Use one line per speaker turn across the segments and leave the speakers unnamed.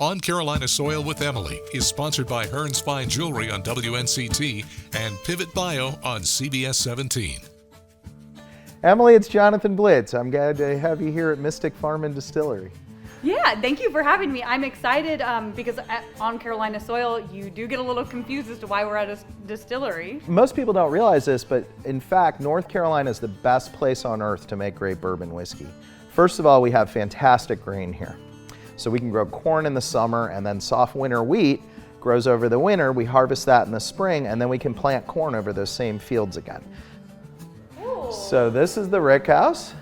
On Carolina Soil with Emily is sponsored by Hearns Fine Jewelry on WNCT and Pivot Bio on CBS 17.
Emily, it's Jonathan Blitz. I'm glad to have you here at Mystic Farm and Distillery.
Yeah, thank you for having me. I'm excited because on Carolina Soil, you do get a little confused as to why we're at a distillery.
Most people don't realize this, but in fact, North Carolina is the best place on earth to make great bourbon whiskey. First of all, we have fantastic grain here. So we can grow corn in the summer, and then soft winter wheat grows over the winter. We harvest that in the spring, and then we can plant corn over those same fields again.
Ooh.
So this is the rick house.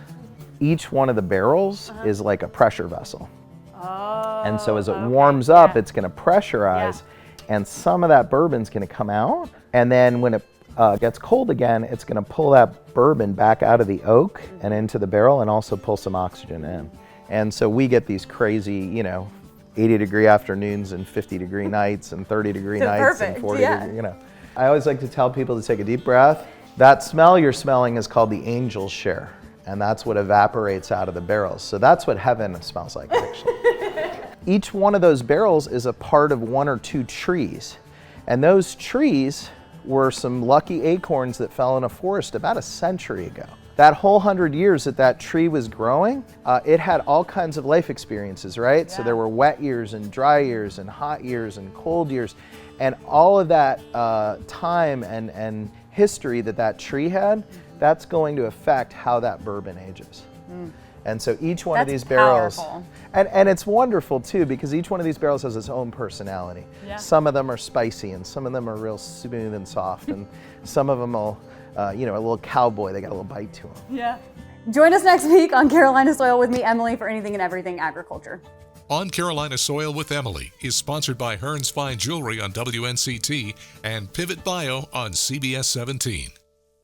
Each one of the barrels is like a pressure vessel.
Oh,
And so as it
okay.
warms up,
Yeah.
it's going to pressurize, and some of that bourbon's going to come out. And then when it gets cold again, it's going to pull that bourbon back out of the oak and into the barrel, and also pull some oxygen in. And so we get these crazy, 80-degree afternoons and 50-degree nights and 30-degree
So
nights
perfect,
and 40
yeah.
degree, I always like to tell people to take a deep breath. That smell you're smelling is called the angel's share, and that's what evaporates out of the barrels. So that's what heaven smells like, actually. Each one of those barrels is a part of one or two trees, and those trees were some lucky acorns that fell in a forest about a century ago. That whole 100 years that tree was growing, it had all kinds of life experiences, right? So there were wet years and dry years and hot years and cold years, and all of that time and history that tree had, that's going to affect how that bourbon ages. And so each one of
That's
these barrels,
powerful.
and it's wonderful too, because each one of these barrels has its own personality.
Yeah.
Some of them are spicy, and some of them are real smooth and soft, and some of them will, a little cowboy, they got a little bite to them.
Yeah. Join us next week on Carolina Soil with me, Emily, for anything and everything agriculture.
On Carolina Soil with Emily is sponsored by Hearns Fine Jewelry on WNCT and Pivot Bio on CBS 17.